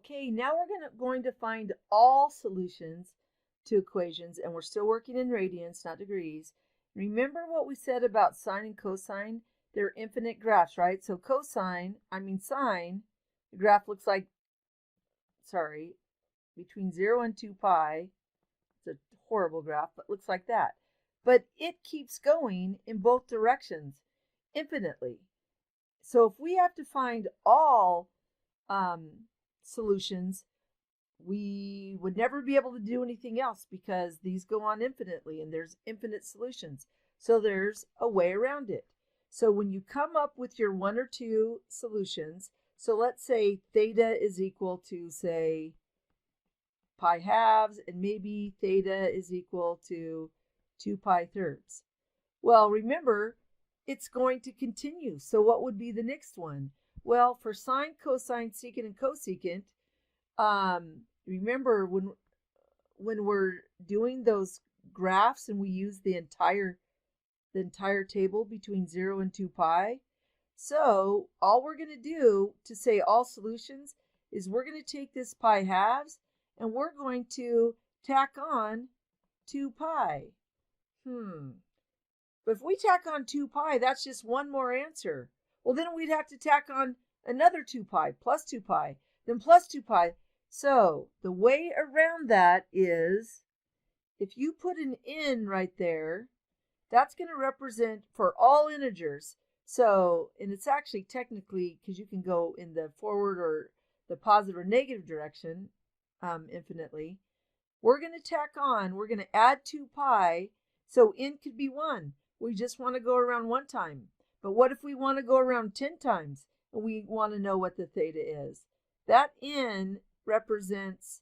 Okay, now we're going to find all solutions to equations, and we're still working in radians, not degrees. Remember what we said about sine and cosine? They're infinite graphs, right? So sine, the graph looks like, between 0 and 2 pi. It's a horrible graph, but looks like that. But it keeps going in both directions infinitely. So if we have to find all solutions, we would never be able to do anything else because these go on infinitely and there's infinite solutions. So there's a way around it. So when you come up with your one or two solutions, so let's say theta is equal to, say, pi halves, and maybe theta is equal to 2 pi thirds. Well, remember, it's going to continue. So what would be the next one? Well, for sine, cosine, secant, and cosecant, remember when we're doing those graphs and we use the entire table between 0 and 2 pi. So all we're going to do to say all solutions is we're going to take this pi halves and we're going to tack on 2 pi. But if we tack on 2 pi, that's just one more answer. Well, then we'd have to tack on another 2 pi, plus 2 pi, then plus 2 pi. So the way around that is, if you put an n right there, that's going to represent for all integers. So, and it's actually technically, because you can go in the forward or the positive or negative direction infinitely, we're going to tack on, we're going to add 2 pi, so n could be 1. We just want to go around one time. But what if we want to go around 10 times and we want to know what the theta is? That n represents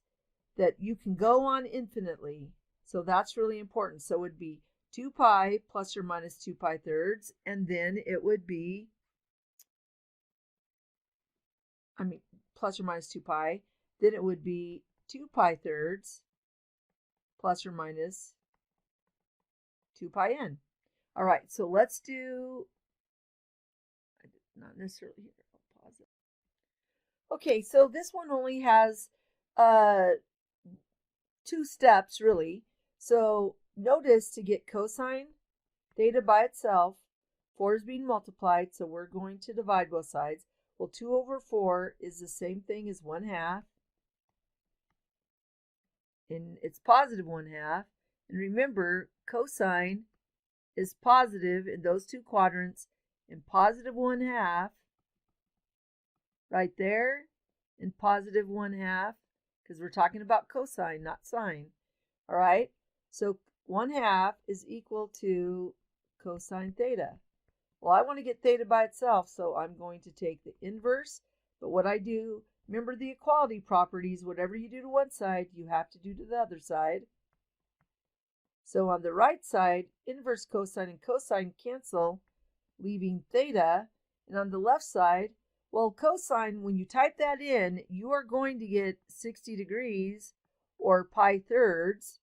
that you can go on infinitely. So that's really important. So it would be 2 pi plus or minus 2 pi thirds, and then it would be, plus or minus 2 pi, then it would be 2 pi thirds plus or minus 2 pi n. All right, so let's do, not necessarily here, I'll pause it. Okay, so this one only has 2 steps, really. So notice, to get cosine theta by itself, 4 is being multiplied, so we're going to divide both sides. Well, 2 over 4 is the same thing as 1/2, and it's positive 1/2. And remember, cosine is positive in those two quadrants, and positive 1/2 right there, and positive 1/2, because we're talking about cosine, not sine. All right, so 1/2 is equal to cosine theta. Well, I want to get theta by itself, so I'm going to take the inverse. But what I do, remember the equality properties, whatever you do to one side, you have to do to the other side. So on the right side, inverse cosine and cosine cancel, leaving theta. And on the left side, well, cosine, when you type that in, you are going to get 60 degrees or pi thirds.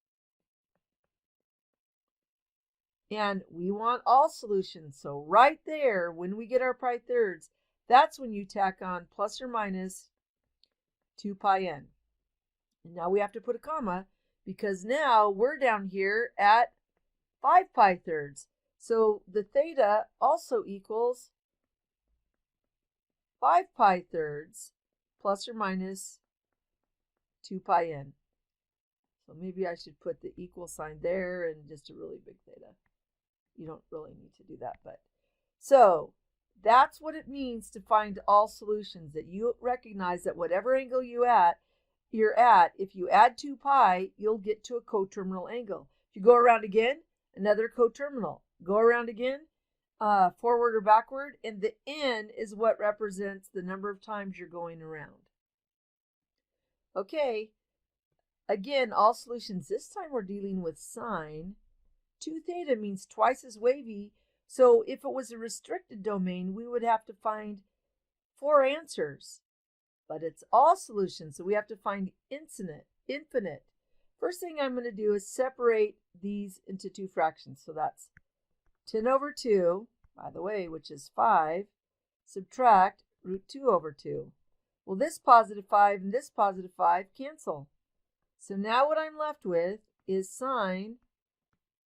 And we want all solutions. So right there, when we get our pi thirds, that's when you tack on plus or minus 2 pi n. And now we have to put a comma, because now we're down here at 5 pi thirds. So the theta also equals 5 pi thirds plus or minus 2 pi n. So maybe I should put the equal sign there and just a really big theta. You don't really need to do that, but so that's what it means to find all solutions, that you recognize that whatever angle you're at, if you add 2 pi, you'll get to a coterminal angle. If you go around again, another coterminal. Go around again, forward or backward, and the n is what represents the number of times you're going around. Okay, again, all solutions. This time we're dealing with sine. 2 theta means twice as wavy, so if it was a restricted domain, we would have to find 4 answers. But it's all solutions, so we have to find infinite. First thing I'm going to do is separate these into 2 fractions. So that's 10 over 2, by the way, which is 5, subtract root 2 over 2. Well, this positive 5 and this positive 5 cancel. So now what I'm left with is sine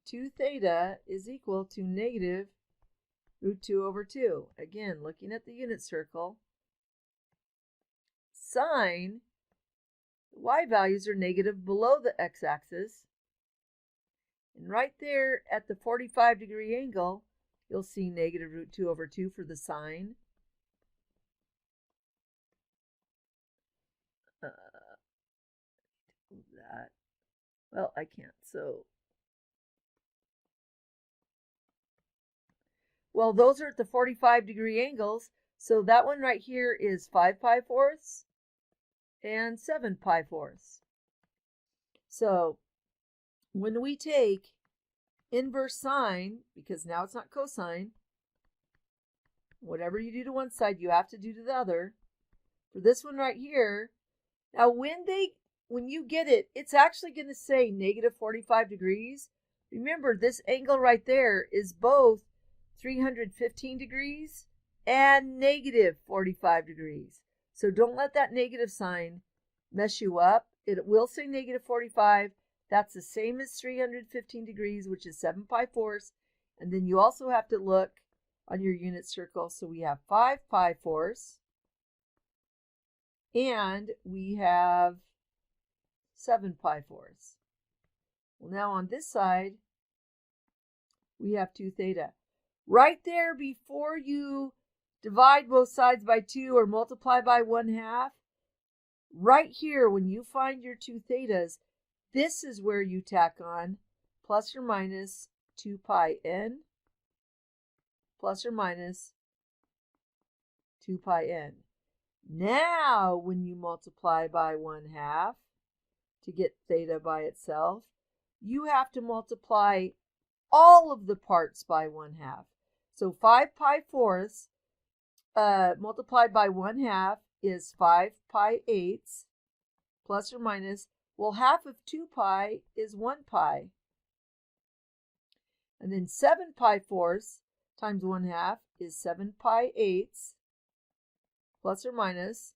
2 theta is equal to negative root 2 over 2. Again, looking at the unit circle, sine, the y values are negative below the x-axis. And right there at the 45-degree angle, you'll see negative root 2 over 2 for the sine. That. Well, I can't, so. Well, those are at the 45-degree angles, so that one right here is 5 pi fourths and 7 pi fourths. So when we take inverse sine, because now it's not cosine, whatever you do to one side, you have to do to the other. For this one right here, now when you get it, it's actually going to say negative 45 degrees. Remember, this angle right there is both 315 degrees and negative 45 degrees. So don't let that negative sign mess you up. It will say negative 45. That's the same as 315 degrees, which is 7 pi fourths. And then you also have to look on your unit circle. So we have 5 pi fourths. And we have 7 pi fourths. Well, now on this side, we have 2 theta. Right there before you divide both sides by 2 or multiply by 1/2, right here when you find your 2 thetas, this is where you tack on plus or minus 2 pi n plus or minus 2 pi n. Now when you multiply by 1/2 to get theta by itself, you have to multiply all of the parts by 1/2. So 5 pi fourths multiplied by 1/2 is 5 pi eighths plus or minus, well, half of 2 pi is 1 pi. And then 7 pi fourths times 1/2 is 7 pi eighths plus or minus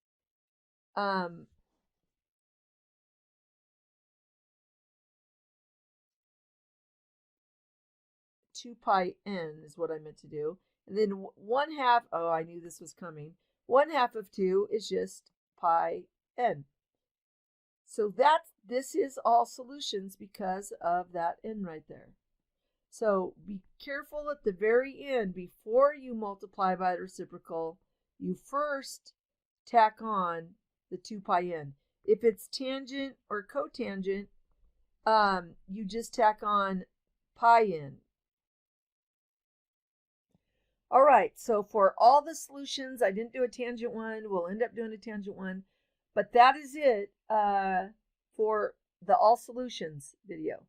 2 pi n is what I meant to do. And then 1/2, oh, I knew this was coming. 1/2 of 2 is just pi n. So this is all solutions because of that n right there. So be careful at the very end, before you multiply by the reciprocal, you first tack on the 2 pi n. If it's tangent or cotangent, you just tack on pi n. All right, so for all the solutions, I didn't do a tangent one. We'll end up doing a tangent one. But that is it for the all solutions video.